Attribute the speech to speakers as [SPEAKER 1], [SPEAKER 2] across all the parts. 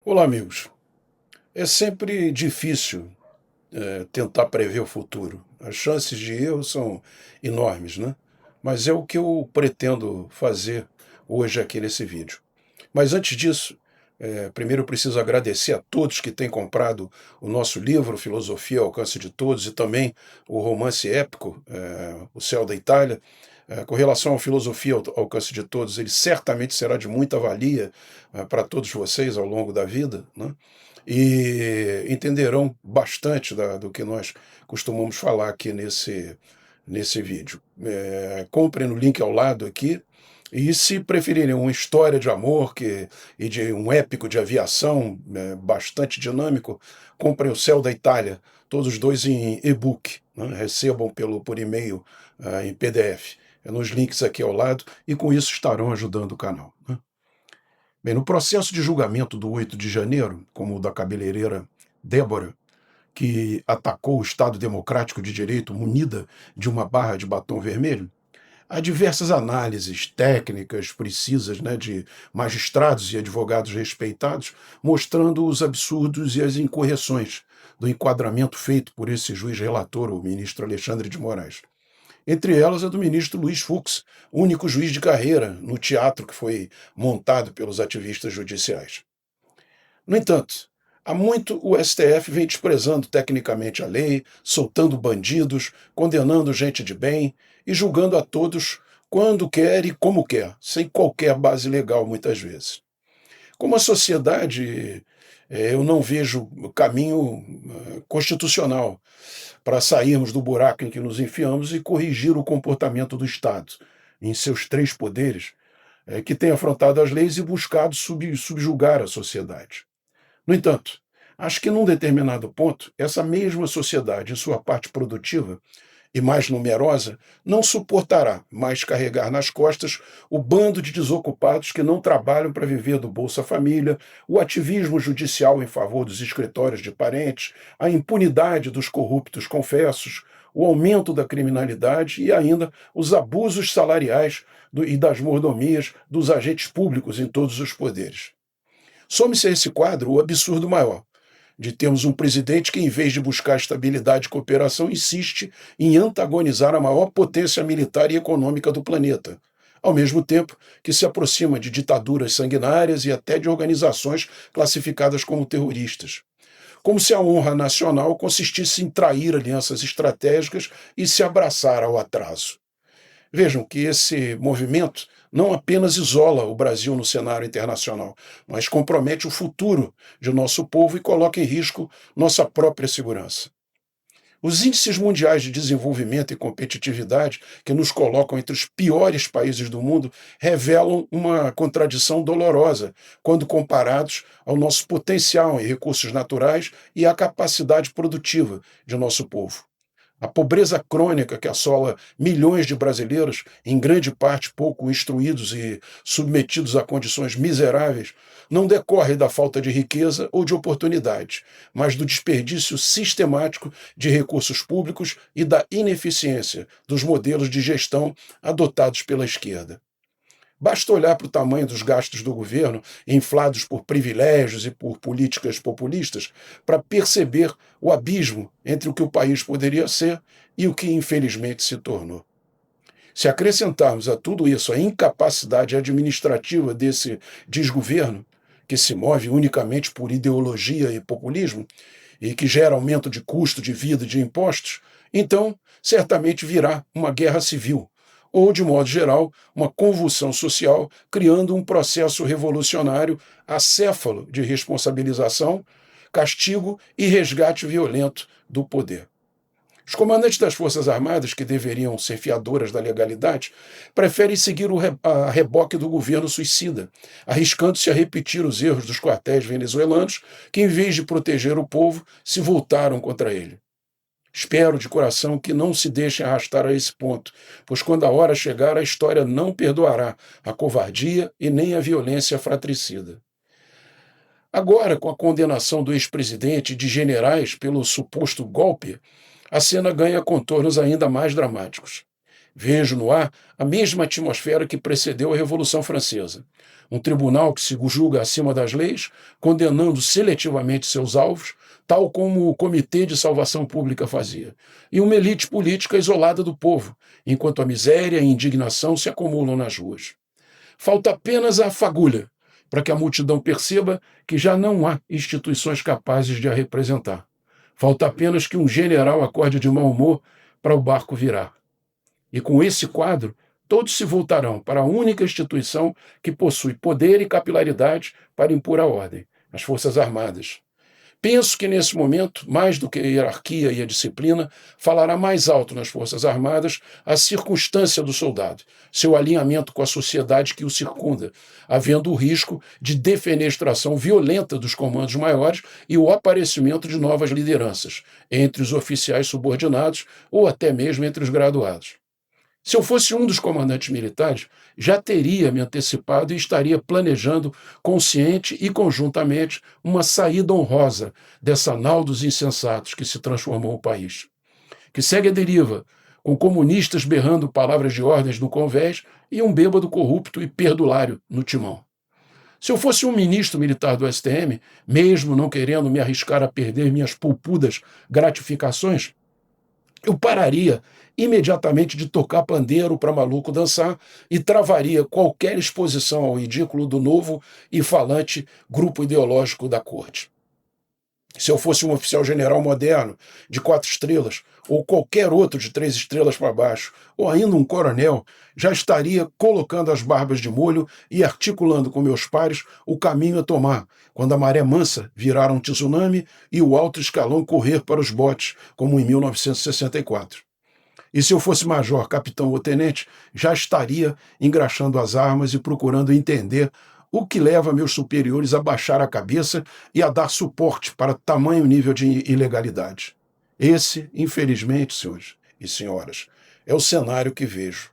[SPEAKER 1] Olá, amigos. É sempre difícil tentar prever o futuro. As chances de erro são enormes, né? Mas é o que eu pretendo fazer hoje aqui nesse vídeo. Mas antes disso, primeiro eu preciso agradecer a todos que têm comprado o nosso livro Filosofia ao Alcance de Todos e também o romance épico O Céu da Itália. Com relação ao Filosofia ao Alcance de Todos, ele certamente será de muita valia para todos vocês ao longo da vida, né? E entenderão bastante do que nós costumamos falar aqui nesse vídeo. Comprem no link ao lado aqui, e se preferirem uma história de amor e de um épico de aviação bastante dinâmico, comprem O Céu da Itália, todos os dois em e-book, né? Recebam por e-mail em PDF, nos links aqui ao lado, e com isso estarão ajudando o canal, né? Bem, no processo de julgamento do 8 de janeiro, como o da cabeleireira Débora, que atacou o Estado Democrático de Direito munida de uma barra de batom vermelho, há diversas análises técnicas precisas, né, de magistrados e advogados respeitados, mostrando os absurdos e as incorreções do enquadramento feito por esse juiz relator, o ministro Alexandre de Moraes. Entre elas a do ministro Luiz Fux, único juiz de carreira no teatro que foi montado pelos ativistas judiciais. No entanto, há muito o STF vem desprezando tecnicamente a lei, soltando bandidos, condenando gente de bem e julgando a todos quando quer e como quer, sem qualquer base legal, muitas vezes. Como a sociedade, eu não vejo caminho constitucional para sairmos do buraco em que nos enfiamos e corrigir o comportamento do Estado, em seus três poderes, que tem afrontado as leis e buscado subjugar a sociedade. No entanto, acho que num determinado ponto, essa mesma sociedade, em sua parte produtiva e mais numerosa, não suportará mais carregar nas costas o bando de desocupados que não trabalham para viver do Bolsa Família, o ativismo judicial em favor dos escritórios de parentes, a impunidade dos corruptos confessos, o aumento da criminalidade e ainda os abusos salariais e das mordomias dos agentes públicos em todos os poderes. Some-se a esse quadro o absurdo maior, de termos um presidente que, em vez de buscar estabilidade e cooperação, insiste em antagonizar a maior potência militar e econômica do planeta, ao mesmo tempo que se aproxima de ditaduras sanguinárias e até de organizações classificadas como terroristas. Como se a honra nacional consistisse em trair alianças estratégicas e se abraçar ao atraso. Vejam que esse movimento não apenas isola o Brasil no cenário internacional, mas compromete o futuro de nosso povo e coloca em risco nossa própria segurança. Os índices mundiais de desenvolvimento e competitividade, que nos colocam entre os piores países do mundo, revelam uma contradição dolorosa quando comparados ao nosso potencial em recursos naturais e à capacidade produtiva de nosso povo. A pobreza crônica que assola milhões de brasileiros, em grande parte pouco instruídos e submetidos a condições miseráveis, não decorre da falta de riqueza ou de oportunidade, mas do desperdício sistemático de recursos públicos e da ineficiência dos modelos de gestão adotados pela esquerda. Basta olhar para o tamanho dos gastos do governo, inflados por privilégios e por políticas populistas, para perceber o abismo entre o que o país poderia ser e o que infelizmente se tornou. Se acrescentarmos a tudo isso a incapacidade administrativa desse desgoverno, que se move unicamente por ideologia e populismo, e que gera aumento de custo de vida e de impostos, então certamente virá uma guerra civil ou, de modo geral, uma convulsão social, criando um processo revolucionário acéfalo de responsabilização, castigo e resgate violento do poder. Os comandantes das Forças Armadas, que deveriam ser fiadoras da legalidade, preferem seguir a reboque do governo suicida, arriscando-se a repetir os erros dos quartéis venezuelanos, que, em vez de proteger o povo, se voltaram contra ele. Espero de coração que não se deixem arrastar a esse ponto, pois quando a hora chegar, a história não perdoará a covardia e nem a violência fratricida. Agora, com a condenação do ex-presidente e de generais pelo suposto golpe, a cena ganha contornos ainda mais dramáticos. Vejo no ar a mesma atmosfera que precedeu a Revolução Francesa. Um tribunal que se julga acima das leis, condenando seletivamente seus alvos, tal como o Comitê de Salvação Pública fazia, e uma elite política isolada do povo, enquanto a miséria e a indignação se acumulam nas ruas. Falta apenas a fagulha, para que a multidão perceba que já não há instituições capazes de a representar. Falta apenas que um general acorde de mau humor para o barco virar. E com esse quadro, todos se voltarão para a única instituição que possui poder e capilaridade para impor a ordem, as Forças Armadas. Penso que, nesse momento, mais do que a hierarquia e a disciplina, falará mais alto nas Forças Armadas a circunstância do soldado, seu alinhamento com a sociedade que o circunda, havendo o risco de defenestração violenta dos comandos maiores e o aparecimento de novas lideranças, entre os oficiais subordinados ou até mesmo entre os graduados. Se eu fosse um dos comandantes militares, já teria me antecipado e estaria planejando, consciente e conjuntamente, uma saída honrosa dessa nau dos insensatos que se transformou o país, que segue a deriva, com comunistas berrando palavras de ordens no convés e um bêbado corrupto e perdulário no timão. Se eu fosse um ministro militar do STM, mesmo não querendo me arriscar a perder minhas pulpudas gratificações, eu pararia imediatamente de tocar pandeiro para maluco dançar e travaria qualquer exposição ao ridículo do novo e falante grupo ideológico da corte. Se eu fosse um oficial general moderno, de 4 estrelas, ou qualquer outro de 3 estrelas para baixo, ou ainda um coronel, já estaria colocando as barbas de molho e articulando com meus pares o caminho a tomar, quando a maré mansa virar um tsunami e o alto escalão correr para os botes, como em 1964. E se eu fosse major, capitão ou tenente, já estaria engraxando as armas e procurando entender o que leva meus superiores a baixar a cabeça e a dar suporte para tamanho nível de ilegalidade. Esse, infelizmente, senhores e senhoras, é o cenário que vejo.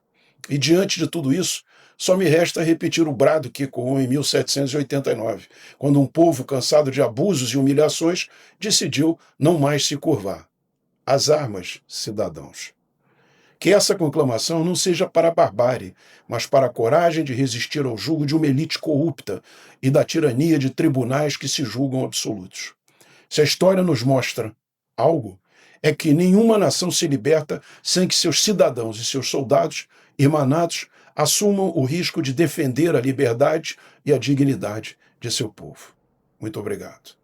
[SPEAKER 1] E diante de tudo isso, só me resta repetir o brado que ecoou em 1789, quando um povo cansado de abusos e humilhações decidiu não mais se curvar. Às armas, cidadãos. Que essa conclamação não seja para a barbárie, mas para a coragem de resistir ao jugo de uma elite corrupta e da tirania de tribunais que se julgam absolutos. Se a história nos mostra algo, é que nenhuma nação se liberta sem que seus cidadãos e seus soldados, irmanados, assumam o risco de defender a liberdade e a dignidade de seu povo. Muito obrigado.